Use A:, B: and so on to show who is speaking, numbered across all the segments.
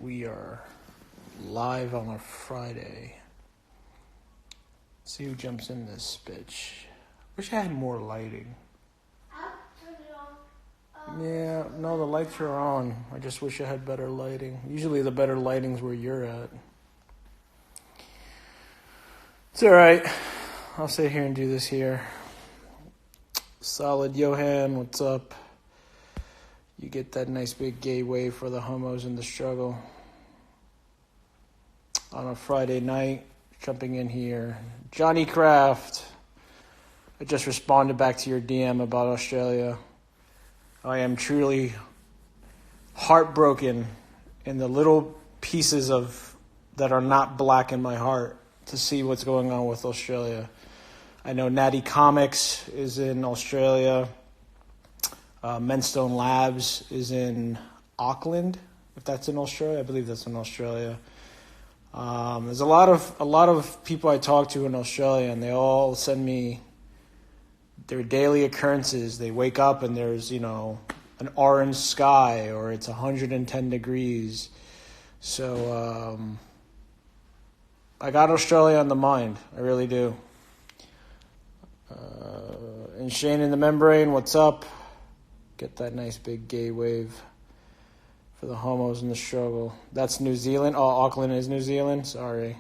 A: we are live on a Friday. Let's see who jumps in this bitch. Wish I had more lighting.
B: I'll turn it on.
A: Yeah, no, the lights are on. I just wish I had better lighting. Usually the better lighting's where you're at. It's alright. I'll sit here and do this here. Solid Johan, what's up? You get that nice big gay wave for the homos in the struggle. On a Friday night, jumping in here. Johnny Kraft. I just responded back to your DM about Australia. I am truly heartbroken in the little pieces of that are not black in my heart to see what's going on with Australia. I know Natty Comics is in Australia. Menstone Labs is in Auckland, if that's in Australia. I believe that's in Australia. There's a lot of people I talk to in Australia, and they all send me their daily occurrences. They wake up and there's, an orange sky, or it's 110 degrees. So I got Australia on the mind. I really do. And Shane in the membrane, what's up? Get that nice big gay wave for the homos in the struggle. That's New Zealand. Oh, Auckland is New Zealand. Sorry.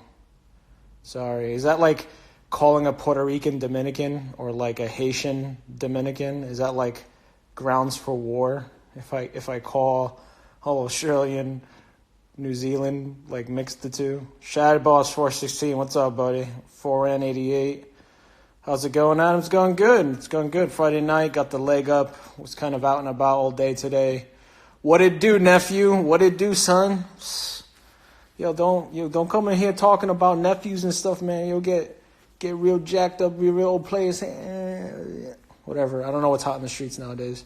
A: Is that like calling a Puerto Rican Dominican or like a Haitian Dominican? Is that like grounds for war? If I call Australian New Zealand, like mix the two. Shad Boss 416, what's up, buddy? 4N88. How's it going, Adam? It's going good. Friday night, got the leg up. Was kind of out and about all day today. What it do, nephew? What it do, son? Don't come in here talking about nephews and stuff, man. You'll get real jacked up, be real old players. Whatever. I don't know what's hot in the streets nowadays.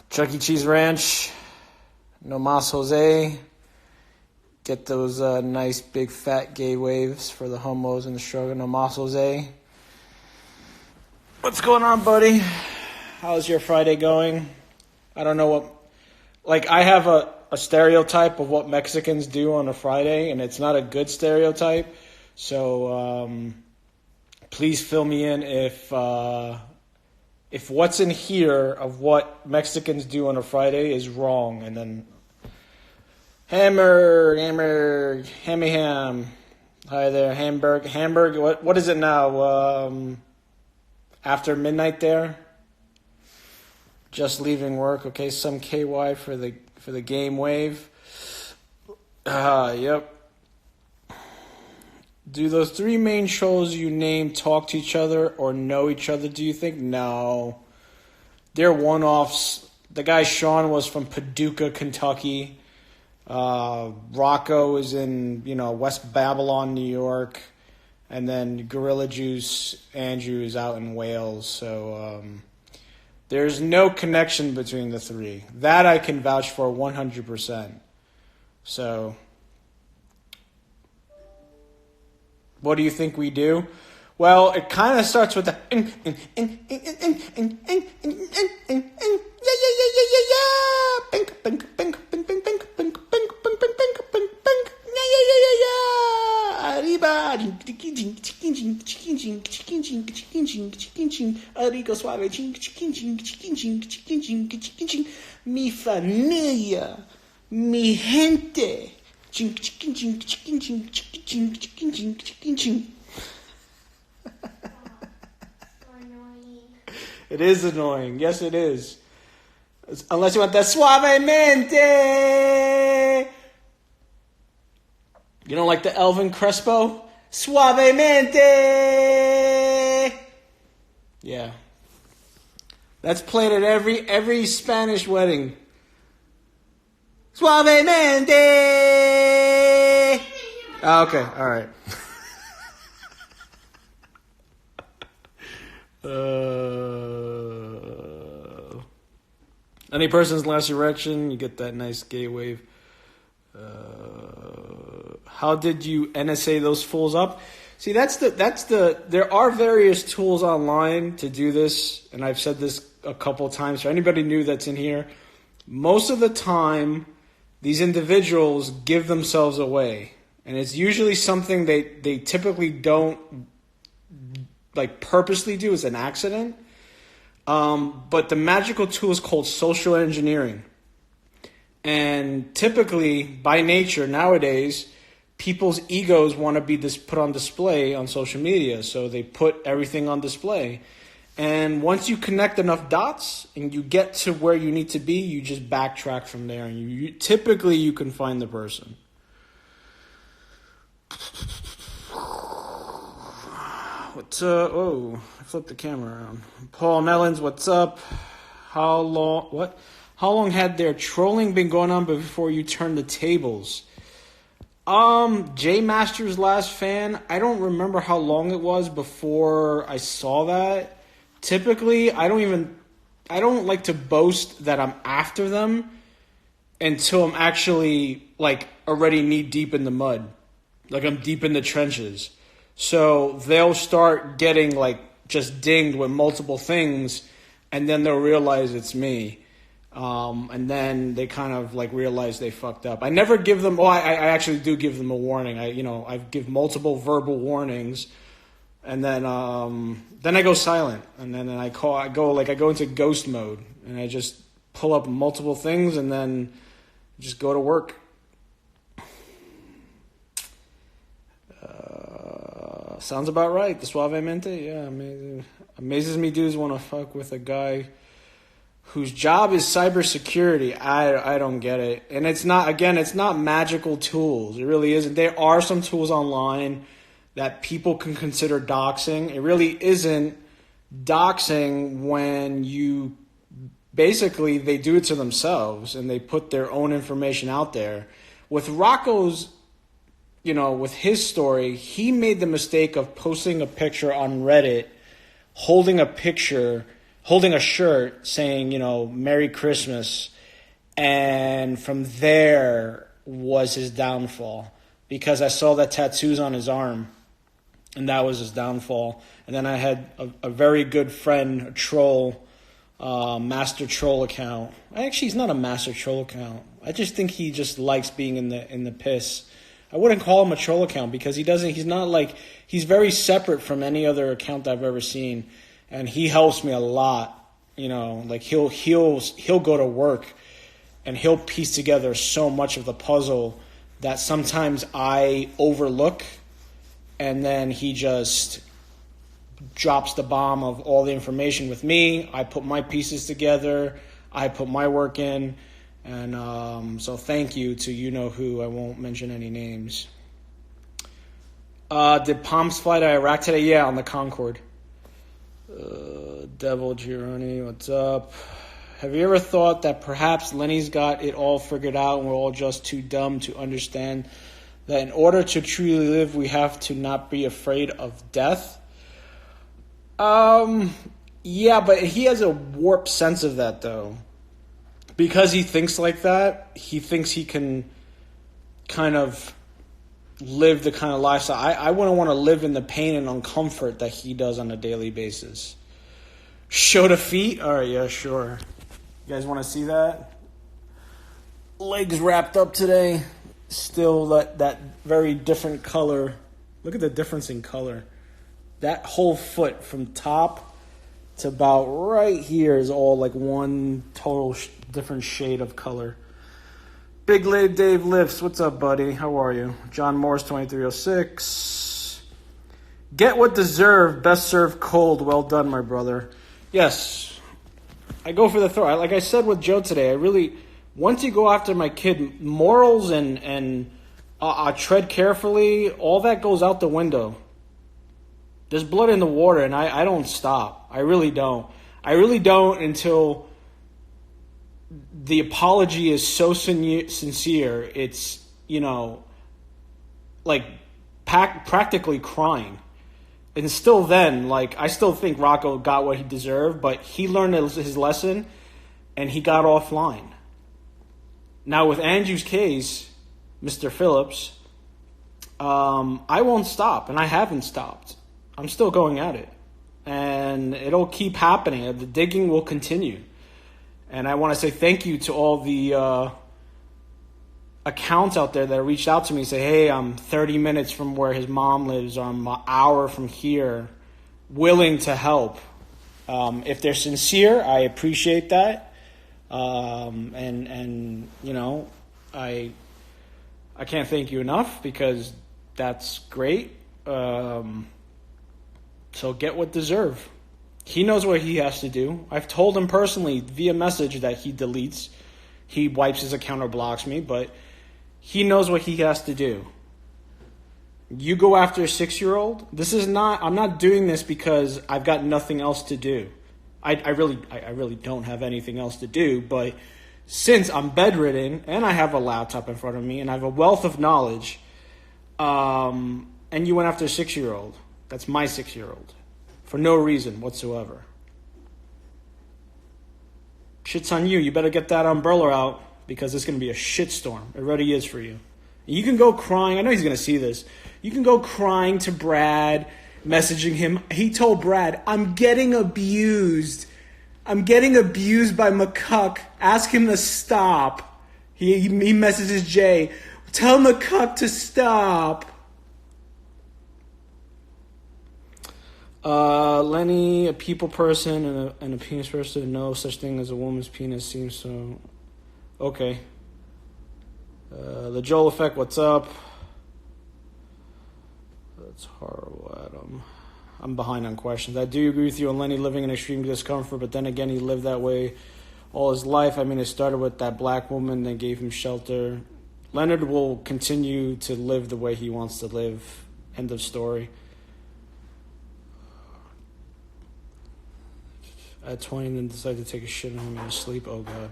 A: Chuck E. Cheese Ranch. No Mas Jose. Get those nice big fat gay waves for the homos in the struggle. No Mas Jose. What's going on, buddy? How's your Friday going? I don't know what... Like, I have a stereotype of what Mexicans do on a Friday, and it's not a good stereotype. So, please fill me in if what's in here of what Mexicans do on a Friday is wrong. And then... Hamburg. Hi there, Hamburg. What is it now? After midnight there. Just leaving work. Okay, some KY for the game wave. Yep. Do those three main shows you named talk to each other or know each other, do you think? No. They're one-offs. The guy Sean was from Paducah, Kentucky. Rocco is in, West Babylon, New York. And then Gorilla Juice, Andrew is out in Wales. So, there's no connection between the three. That I can vouch for 100%. So, what do you think we do? Well, it kind of starts with the Arrigo suave, mi familia, mi gente. It is annoying. Yes, it is. Unless you want that suavemente. You don't like the Elvin Crespo? Suavemente. Yeah. That's played at every Spanish wedding. Suavemente. Oh, okay. All right. Any person's last erection, you get that nice gay wave. How did you NSA those fools up? See, there are various tools online to do this, and I've said this a couple times. For anybody new that's in here, most of the time, these individuals give themselves away. And it's usually something they typically don't like purposely do. It's an accident. But the magical tool is called social engineering. And typically, by nature, nowadays, people's egos want to be put on display on social media. So they put everything on display. And once you connect enough dots and you get to where you need to be, you just backtrack from there. And typically you can find the person. What's up? Oh, I flipped the camera around. Paul Mellons, what's up? How long had their trolling been going on before you turned the tables? J Master's last fan, I don't remember how long it was before I saw that. Typically, I don't like to boast that I'm after them until I'm actually like already knee deep in the mud. Like I'm deep in the trenches. So they'll start getting like just dinged with multiple things and then they'll realize it's me. And then they kind of like realize they fucked up. I never give them, I actually do give them a warning. I give multiple verbal warnings. And then I go silent, and then I go into ghost mode, and I just pull up multiple things, and then just go to work. Sounds about right. The Suavemente, yeah, amazes me. Dudes want to fuck with a guy whose job is cybersecurity. I don't get it, and it's not magical tools. It really isn't. There are some tools online that people can consider doxing. It really isn't doxing when you basically they do it to themselves and they put their own information out there. With Rocco's, with his story, he made the mistake of posting a picture on Reddit, holding a shirt saying, Merry Christmas. And from there was his downfall, because I saw the tattoos on his arm. And that was his downfall. And then I had a very good friend, a troll, master troll account. Actually, he's not a master troll account. I just think he just likes being in the piss. I wouldn't call him a troll account because he's very separate from any other account I've ever seen. And he helps me a lot. Like he'll go to work and he'll piece together so much of the puzzle that sometimes I overlook. And then he just drops the bomb of all the information with me. I put my pieces together. I put my work in. And so thank you to you-know-who. I won't mention any names. Did Palms fly to Iraq today? Yeah, on the Concorde. Devil Gironi, what's up? Have you ever thought that perhaps Lenny's got it all figured out and we're all just too dumb to understand that in order to truly live, we have to not be afraid of death? Yeah, but he has a warped sense of that, though. Because he thinks like that, he thinks he can kind of live the kind of lifestyle. I wouldn't want to live in the pain and uncomfort that he does on a daily basis. Show the feet? All right, yeah, sure. You guys want to see that? Legs wrapped up today. Still that very different color. Look at the difference in color. That whole foot from top to about right here is all like one total different shade of color. Big Lave Dave Lifts. What's up, buddy? How are you? John Morris 2306. Get what deserved. Best served cold. Well done, my brother. Yes. I go for the throw. Like I said with Joe today, once you go after my kid, morals and tread carefully, all that goes out the window. There's blood in the water, and I don't stop. I really don't. I really don't until the apology is so sincere. It's, like practically crying. And still then, I still think Rocco got what he deserved, but he learned his lesson, and he got offline. Now, with Andrew's case, Mr. Phillips, I won't stop, and I haven't stopped. I'm still going at it, and it'll keep happening. The digging will continue, and I want to say thank you to all the accounts out there that reached out to me and say, hey, I'm 30 minutes from where his mom lives, or I'm an hour from here, willing to help. If they're sincere, I appreciate that. And you know, I can't thank you enough, because that's great. So get what deserve. He knows what he has to do. I've told him personally via message that he deletes. He wipes his account or blocks me, but he knows what he has to do. You go after a 6-year-old. I'm not doing this because I've got nothing else to do. I really don't have anything else to do, but since I'm bedridden and I have a laptop in front of me and I have a wealth of knowledge, and you went after a 6-year-old, that's my 6-year-old, for no reason whatsoever. Shit's on you. You better get that umbrella out, because it's going to be a shitstorm. It already is for you. You can go crying. I know he's going to see this. You can go crying to Brad, messaging him. He told Brad, I'm getting abused. I'm getting abused by McCuck. Ask him to stop. He messages Jay. Tell McCuck to stop. Lenny, a people person and a penis person, no such thing as a woman's penis seems so... Okay. The Joel Effect, what's up? That's horrible, Adam. I'm behind on questions. I do agree with you on Lenny living in extreme discomfort, but then again, he lived that way all his life. I mean, it started with that black woman that gave him shelter. Leonard will continue to live the way he wants to live. End of story. At 20 and then decided to take a shit and home and sleep. Oh, God.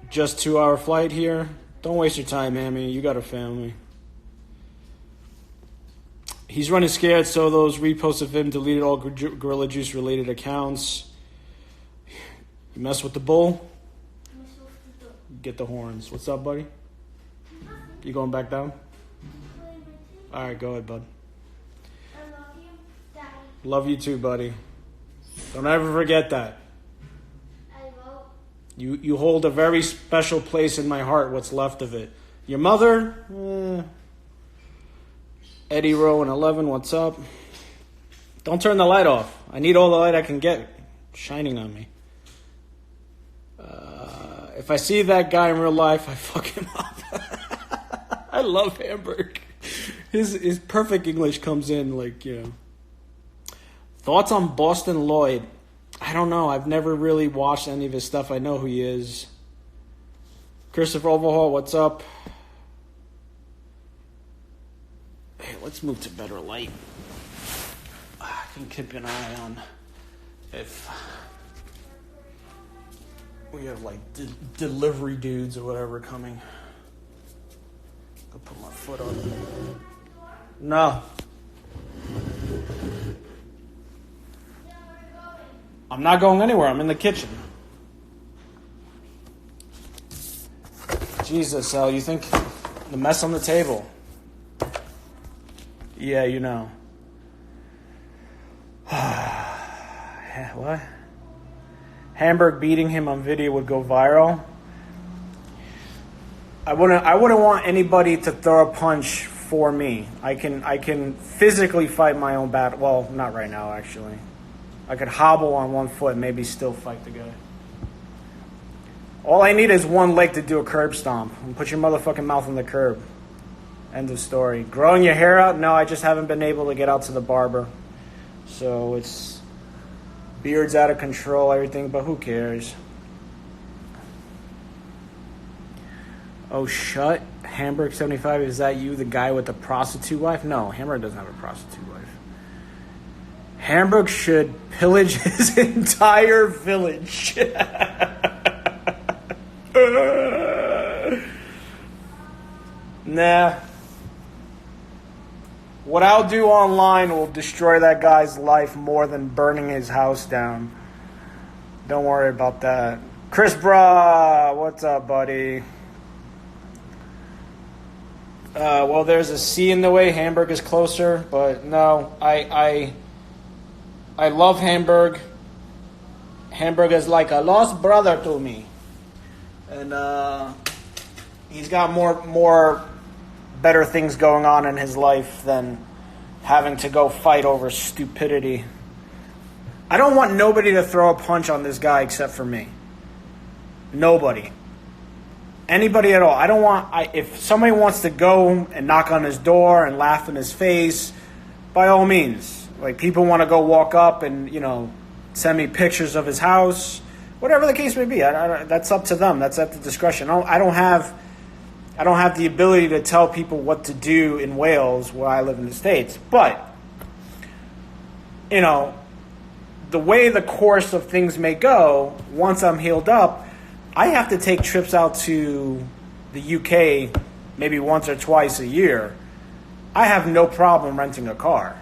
A: Just 2-hour flight here. Don't waste your time, Hammy. You got a family. He's running scared, so those reposts of him deleted all Gorilla Juice related accounts. You mess with the bull? Get the horns. What's up, buddy? You going back down? All right, go ahead, bud.
B: I love you, Daddy.
A: Love you too, buddy. Don't ever forget that.
B: I won't.
A: You hold a very special place in my heart, what's left of it. Your mother? Eddie Rowan 11, what's up? Don't turn the light off. I need all the light I can get shining on me. If I see that guy in real life, I fuck him up. I love Hamburg. His perfect English comes in like, you know. Thoughts on Boston Lloyd? I don't know. I've never really watched any of his stuff. I know who he is. Christopher Overhaul, what's up? Hey, let's move to better light. I can keep an eye on if we have like delivery dudes or whatever coming. I'll put my foot on it. No. I'm not going anywhere. I'm in the kitchen. Jesus, Al, you think the mess on the table? Yeah, you know. What? Hamburg beating him on video would go viral. I wouldn't want anybody to throw a punch for me. I can physically fight my own battle. Well, not right now, actually. I could hobble on one foot and maybe still fight the guy. All I need is one leg to do a curb stomp. And put your motherfucking mouth on the curb. End of story. Growing your hair out? No, I just haven't been able to get out to the barber. So it's... beard's out of control, everything, but who cares? Oh, shut. Hamburg 75, is that you, the guy with the prostitute wife? No, Hamburg doesn't have a prostitute wife. Hamburg should pillage his entire village. Nah. What I'll do online will destroy that guy's life more than burning his house down. Don't worry about that. Chris Bra, what's up, buddy? Well, there's a C in the way. Hamburg is closer, but no, I love Hamburg. Hamburg is like a lost brother to me. And He's got more better things going on in his life than having to go fight over stupidity. I don't want nobody to throw a punch on this guy except for me. Nobody. Anybody at all. I don't want... if somebody wants to go and knock on his door and laugh in his face, by all means. Like, people want to go walk up and, send me pictures of his house. Whatever the case may be. That's up to them. That's at the discretion. I don't have the ability to tell people what to do in Wales where I live in the States. But, the way the course of things may go, once I'm healed up, I have to take trips out to the UK maybe once or twice a year. I have no problem renting a car.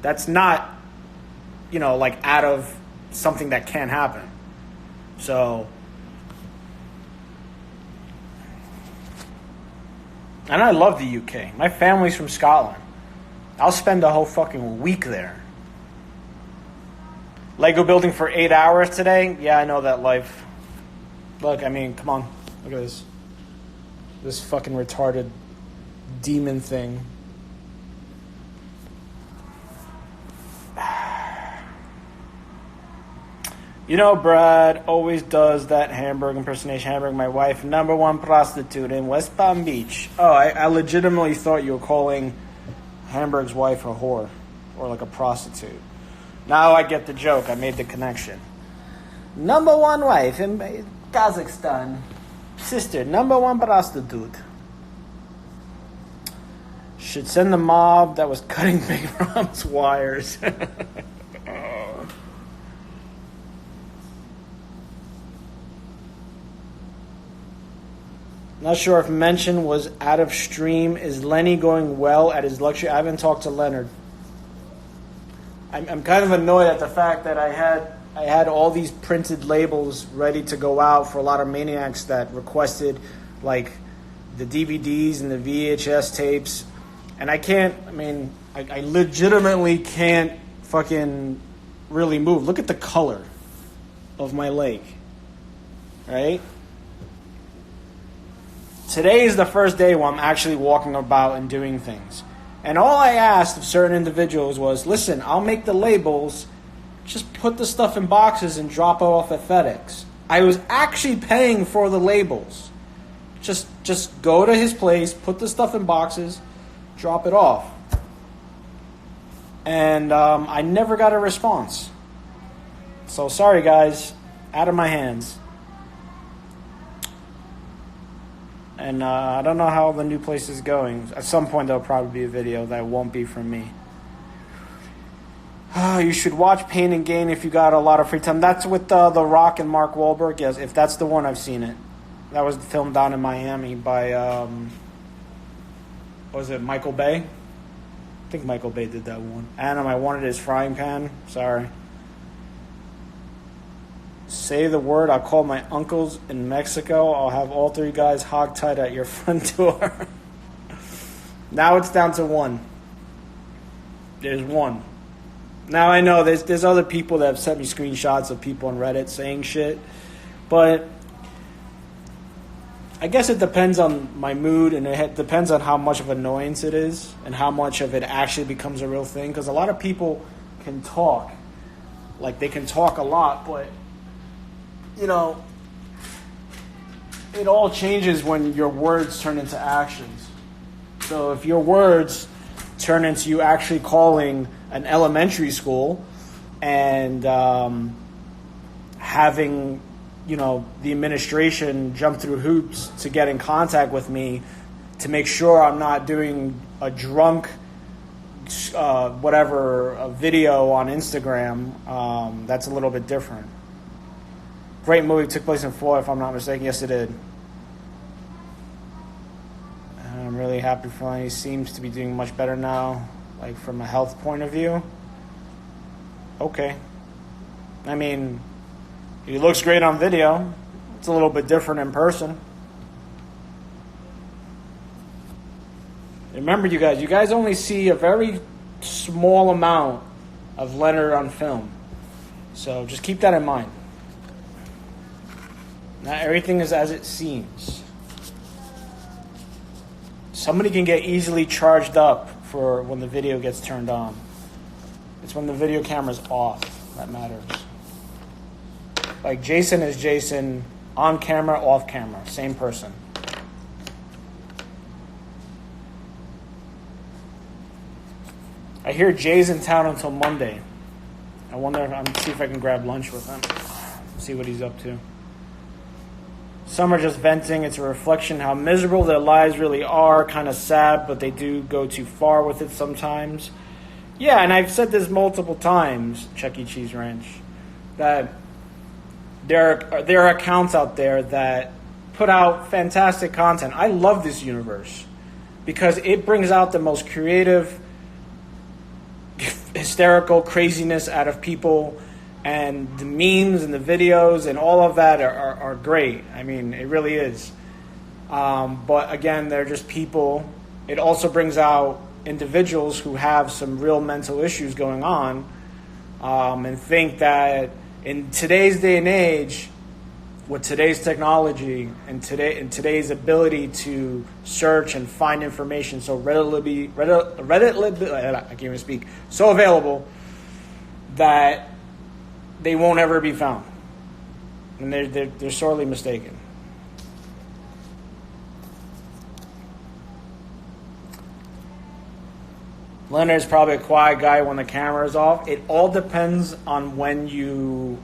A: That's not, like out of something that can happen. So, and I love the UK. My family's from Scotland. I'll spend a whole fucking week there. Lego building for 8 hours today? Yeah, I know that life. Look, I mean, come on. Look at this. This fucking retarded demon thing. Brad always does that Hamburg impersonation. Hamburg, my wife, #1 prostitute in West Palm Beach. Oh, I legitimately thought you were calling Hamburg's wife a whore or like a prostitute. Now I get the joke. I made the connection. #1 wife in Kazakhstan. Sister, #1 prostitute. Should send the mob that was cutting Big Rom's wires. Not sure if mention was out of stream. Is Lenny going well at his luxury? I haven't talked to Leonard. I'm kind of annoyed at the fact that I had all these printed labels ready to go out for a lot of maniacs that requested like the DVDs and the VHS tapes, and I legitimately can't fucking really move. Look at the color of my leg, right? Today is the first day where I'm actually walking about and doing things. And all I asked of certain individuals was, listen, I'll make the labels, just put the stuff in boxes and drop it off at FedEx. I was actually paying for the labels. Just go to his place, put the stuff in boxes, drop it off. And I never got a response. So sorry guys, out of my hands. And I don't know how the new place is going. At some point, there'll probably be a video that won't be from me. You should watch Pain and Gain if you got a lot of free time. That's with The Rock and Mark Wahlberg. Yes, if that's the one, I've seen it. That was filmed down in Miami by, what was it, Michael Bay? I think Michael Bay did that one. Adam, I wanted his frying pan. Sorry. Say the word, I'll call my uncles in Mexico. I'll have all three guys hogtied at your front door. Now it's down to one. There's one. Now I know there's other people that have sent me screenshots of people on Reddit saying shit. But I guess it depends on my mood, and it depends on how much of an annoyance it is and how much of it actually becomes a real thing. Because a lot of people can talk. Like, they can talk a lot, but it all changes when your words turn into actions. So if your words turn into you actually calling an elementary school and having, the administration jump through hoops to get in contact with me to make sure I'm not doing a drunk, a video on Instagram, that's a little bit different. Great movie, took place in Florida, if I'm not mistaken. Yes, it did. I'm really happy for him. He seems to be doing much better now, like from a health point of view. Okay. I mean, he looks great on video. It's a little bit different in person. Remember, you guys only see a very small amount of Leonard on film. So just keep that in mind. Not everything is as it seems. somebody can get easily charged up for when the video gets turned on. It's when the video camera's off that matters. Like Jason is Jason on camera, off camera, same person. I hear Jay's in town until Monday. I wonder, see if I can grab lunch with him. See what he's up to. Some are just venting. It's a reflection how miserable their lives really are. Kind of sad, but they do go too far with it sometimes. Yeah, and I've said this multiple times, Chuck E. Cheese Ranch, that there are accounts out there that put out fantastic content. I love this universe because it brings out the most creative, hysterical craziness out of people, and the memes and the videos and all of that are great. I mean, it really is. But again, they're just people. It also brings out individuals who have some real mental issues going on, and think that in today's day and age, with today's technology and today's ability to search and find information so readily, I can't even speak, so available, that they won't ever be found. And they're sorely mistaken. Leonard's probably a quiet guy when the camera is off. It all depends on when you're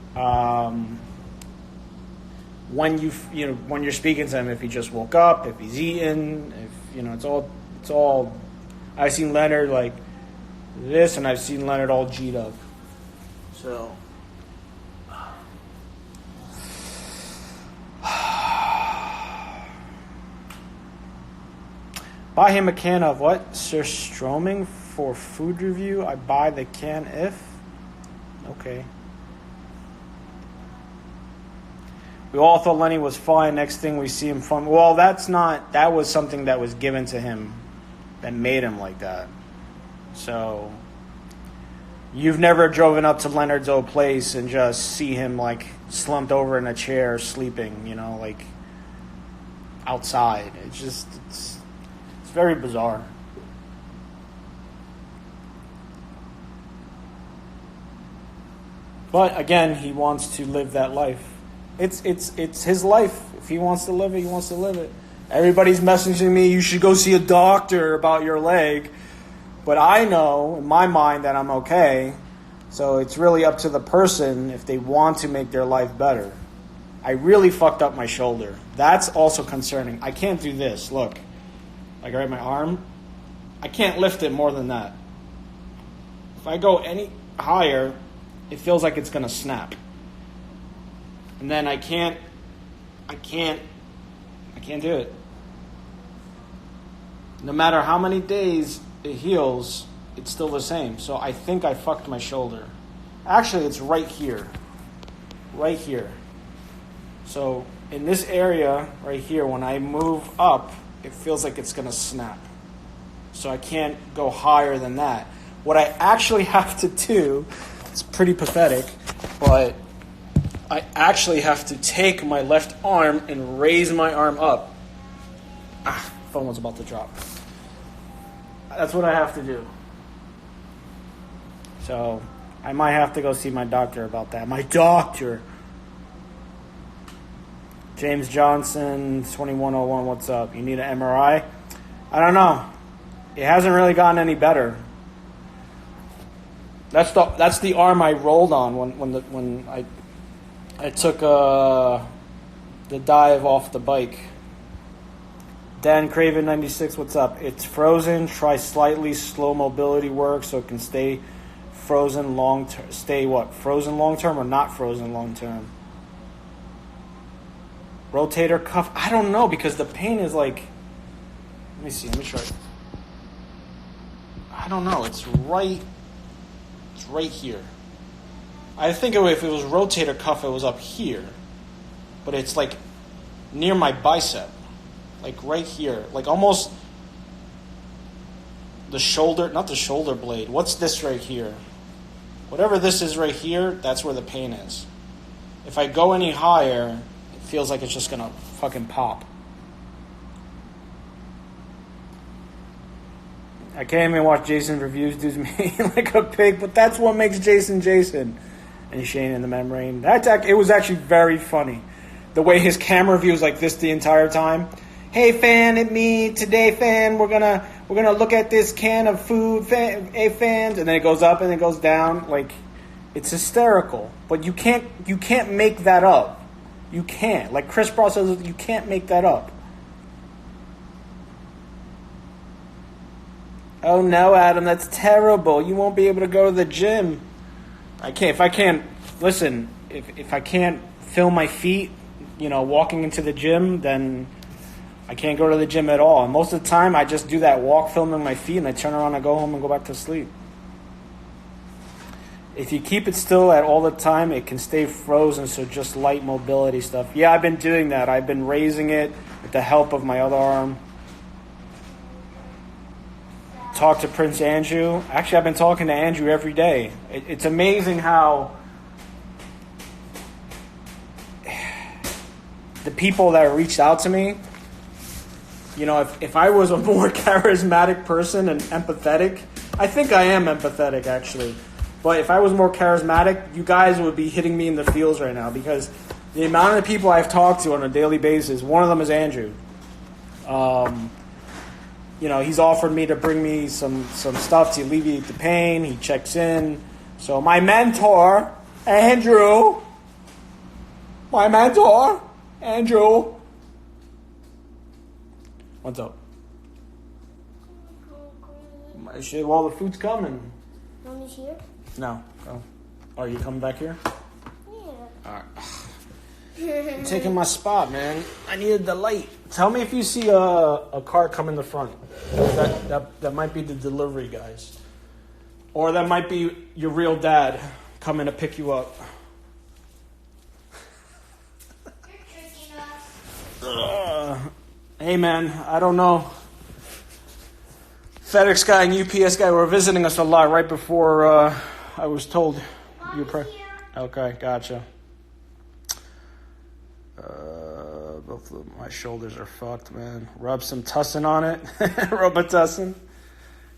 A: speaking to him. If he just woke up, if he's eating, it's all. I've seen Leonard like this, and I've seen Leonard all G'd up. So. Buy him a can of what? Surströmming for food review. I buy the can if. Okay. We all thought Lenny was fine. Next thing we see him fun. Well, that was something that was given to him that made him like that. So you've never driven up to Leonard's old place and just see him like slumped over in a chair sleeping, like outside. It's very bizarre. But again, he wants to live that life. It's his life. If he wants to live it, he wants to live it. Everybody's messaging me, you should go see a doctor about your leg. But I know in my mind that I'm okay. So it's really up to the person if they want to make their life better. I really fucked up my shoulder. That's also concerning. I can't do this. Look. Like right, my arm, I can't lift it more than that. If I go any higher, it feels like it's gonna snap. And then I can't do it. No matter how many days it heals, it's still the same. So I think I fucked my shoulder. Actually, it's right here. Right here. So in this area right here, when I move up, it feels like it's going to snap. So I can't go higher than that. What I actually have to do, it's pretty pathetic, but I actually have to take my left arm and raise my arm up. Phone was about to drop. That's what I have to do. So I might have to go see my doctor about that. My doctor! James Johnson, 2101, what's up? You need an MRI? I don't know. It hasn't really gotten any better. That's the arm I rolled on when I took the dive off the bike. Dan Craven 96, what's up? It's frozen. Try slightly slow mobility work so it can stay frozen long term. Stay what? Frozen long term or not frozen long term? Rotator cuff. I don't know because the pain is like. Let me see. Let me try. I don't know. It's right here. I think if it was rotator cuff, it was up here, but it's like near my bicep, like right here, like almost the shoulder. Not the shoulder blade. What's this right here? Whatever this is right here, that's where the pain is. If I go any higher, it feels like it's just gonna fucking pop. I can't even watch Jason reviews. Dude's me like a pig, but that's what makes Jason Jason. And Shane in the membrane. It was actually very funny. The way his camera views like this the entire time. Hey fan, it's me today, fan. We're gonna look at this can of food, fan, hey fans, and then it goes up and it goes down. Like, it's hysterical. But you can't make that up. You can't. Like Chris Brown says, you can't make that up. Oh no, Adam, that's terrible. You won't be able to go to the gym. If I can't feel my feet, walking into the gym, then I can't go to the gym at all. And most of the time, I just do that walk filming my feet, and I turn around and go home and go back to sleep. If you keep it still at all the time, it can stay frozen, so just light mobility stuff. Yeah, I've been doing that. I've been raising it with the help of my other arm. Talk to Prince Andrew. Actually, I've been talking to Andrew every day. It's amazing how the people that reached out to me, if I was a more charismatic person and empathetic, I think I am empathetic actually, but if I was more charismatic, you guys would be hitting me in the feels right now, because the amount of people I've talked to on a daily basis, one of them is Andrew. He's offered me to bring me some stuff to alleviate the pain. He checks in. So my mentor, Andrew. What's up? Well, the food's coming.
B: Mommy's here?
A: No. Oh. Are you coming back here?
B: Yeah.
A: All right. You're taking my spot, man. I needed the light. Tell me if you see a car come in the front. That might be the delivery guys. Or that might be your real dad coming to pick you up.
B: You're tricking us.
A: Hey, man, I don't know. FedEx guy and UPS guy were visiting us a lot right before I was told you were pregnant. Okay, gotcha. Both of my shoulders are fucked, man. Rub some tussin on it. Robitussin.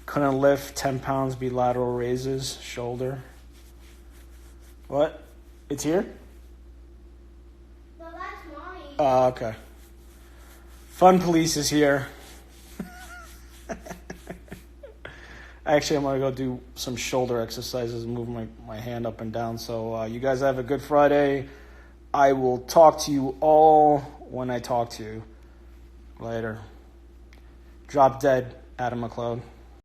A: Couldn't lift 10 pounds bilateral raises. Shoulder. What? It's here?
B: No, that's mommy.
A: Oh, okay. Fun police is here. Actually, I'm going to go do some shoulder exercises and move my hand up and down. So you guys have a good Friday. I will talk to you all when I talk to you later. Drop dead, Adam McCloud.